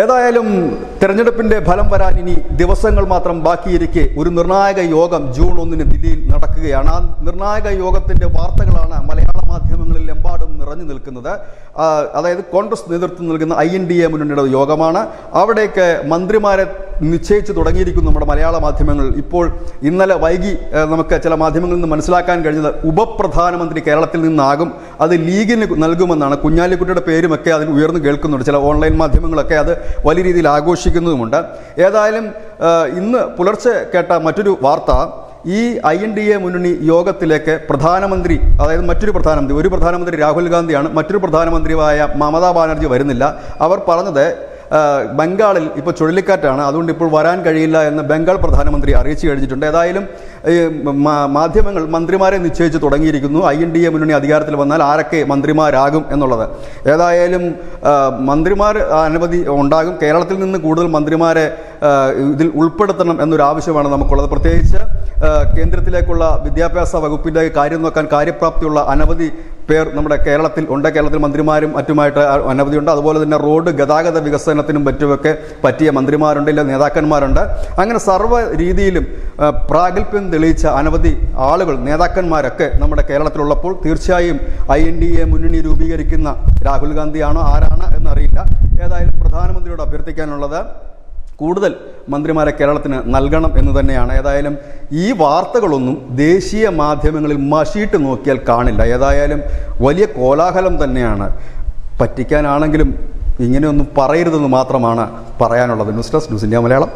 ഏതായാലും തെരഞ്ഞെടുപ്പിന്റെ ഫലം വരാൻ ഇനി ദിവസങ്ങൾ മാത്രം ബാക്കിയിരിക്കെ ഒരു നിർണായക യോഗം ജൂൺ 1 ദില്ലിയിൽ നടക്കുകയാണ്. ആ നിർണായക യോഗത്തിന്റെ വാർത്തകളാണ് മലയാള മാധ്യമങ്ങളിൽ എമ്പാടും നിറഞ്ഞു നിൽക്കുന്നത്. അതായത് കോൺഗ്രസ് നേതൃത്വം നൽകുന്ന INDA മുന്നണിയുടെ യോഗമാണ്. അവിടേക്ക് മന്ത്രിമാരെ നിശ്ചയിച്ചു തുടങ്ങിയിരിക്കുന്നു നമ്മുടെ മലയാള മാധ്യമങ്ങൾ. ഇപ്പോൾ ഇന്നലെ വൈകി നമുക്ക് ചില മാധ്യമങ്ങളിൽ നിന്ന് മനസ്സിലാക്കാൻ കഴിഞ്ഞത് ഉപപ്രധാനമന്ത്രി കേരളത്തിൽ നിന്നാകും, അത് ലീഗിന് നൽകുമെന്നാണ്. കുഞ്ഞാലിക്കുട്ടിയുടെ പേരുമൊക്കെ അതിന് ഉയർന്നു കേൾക്കുന്നുണ്ട്. ചില ഓൺലൈൻ മാധ്യമങ്ങളൊക്കെ അത് വലിയ രീതിയിൽ ആഘോഷിക്കുന്നതുമുണ്ട്. ഏതായാലും ഇന്ന് പുലർച്ചെ കേട്ട മറ്റൊരു വാർത്ത, ഈ INDA മുന്നണി യോഗത്തിലേക്ക് പ്രധാനമന്ത്രി, അതായത് മറ്റൊരു പ്രധാനമന്ത്രി, ഒരു പ്രധാനമന്ത്രി രാഹുൽ ഗാന്ധിയാണ്, മറ്റൊരു പ്രധാനമന്ത്രിയായ മമതാ ബാനർജി വരുന്നില്ല. അവർ പറഞ്ഞത് ബംഗാളിൽ ഇപ്പോൾ ചുഴലിക്കാറ്റാണ്, അതുകൊണ്ട് ഇപ്പോൾ വരാൻ കഴിയില്ല എന്ന് ബംഗാൾ പ്രധാനമന്ത്രി അറിയിച്ചു കഴിഞ്ഞിട്ടുണ്ട്. ഏതായാലും മാധ്യമങ്ങൾ മന്ത്രിമാരെ നിശ്ചയിച്ച് തുടങ്ങിയിരിക്കുന്നു. INDA മുന്നണി അധികാരത്തിൽ വന്നാൽ ആരൊക്കെ മന്ത്രിമാരാകും എന്നുള്ളത്. ഏതായാലും മന്ത്രിമാർ അനവധി ഉണ്ടാകും. കേരളത്തിൽ നിന്ന് കൂടുതൽ മന്ത്രിമാരെ ഇതിൽ ഉൾപ്പെടുത്തണം എന്നൊരു ആവശ്യമാണ് നമുക്കുള്ളത്. പ്രത്യേകിച്ച് കേന്ദ്രത്തിലേക്കുള്ള വിദ്യാഭ്യാസ വകുപ്പിൻ്റെ കാര്യം നോക്കാൻ കാര്യപ്രാപ്തിയുള്ള അനവധി പേർ നമ്മുടെ കേരളത്തിൽ ഉണ്ട്. കേരളത്തിൽ മന്ത്രിമാരും മറ്റുമായിട്ട് അനവധിയുണ്ട്. അതുപോലെ തന്നെ റോഡ് ഗതാഗത വികസനത്തിനും മറ്റുമൊക്കെ പറ്റിയ മന്ത്രിമാരുണ്ട്, ഇല്ല നേതാക്കന്മാരുണ്ട്. അങ്ങനെ സർവ്വ രീതിയിലും പ്രാഗൽഭ്യം തെളിയിച്ച അനവധി ആളുകൾ, നേതാക്കന്മാരൊക്കെ നമ്മുടെ കേരളത്തിലുള്ളപ്പോൾ തീർച്ചയായും INDA മുന്നണി രൂപീകരിക്കുന്ന രാഹുൽ ഗാന്ധിയാണോ ആരാണ് എന്നറിയില്ല. ഏതായാലും പ്രധാനമന്ത്രിയോട് അഭ്യർത്ഥിക്കാനുള്ളത് കൂടുതൽ മന്ത്രിമാരെ കേരളത്തിന് നൽകണം എന്ന് തന്നെയാണ്. ഏതായാലും ഈ വാർത്തകളൊന്നും ദേശീയ മാധ്യമങ്ങളിൽ മഷിയിട്ട് നോക്കിയാൽ കാണില്ല. ഏതായാലും വലിയ കോലാഹലം തന്നെയാണ്. പറ്റിക്കാനാണെങ്കിലും ഇങ്ങനെയൊന്നും പറയരുതെന്ന് മാത്രമാണ് പറയാനുള്ളത്. News desk, news India Malayalam.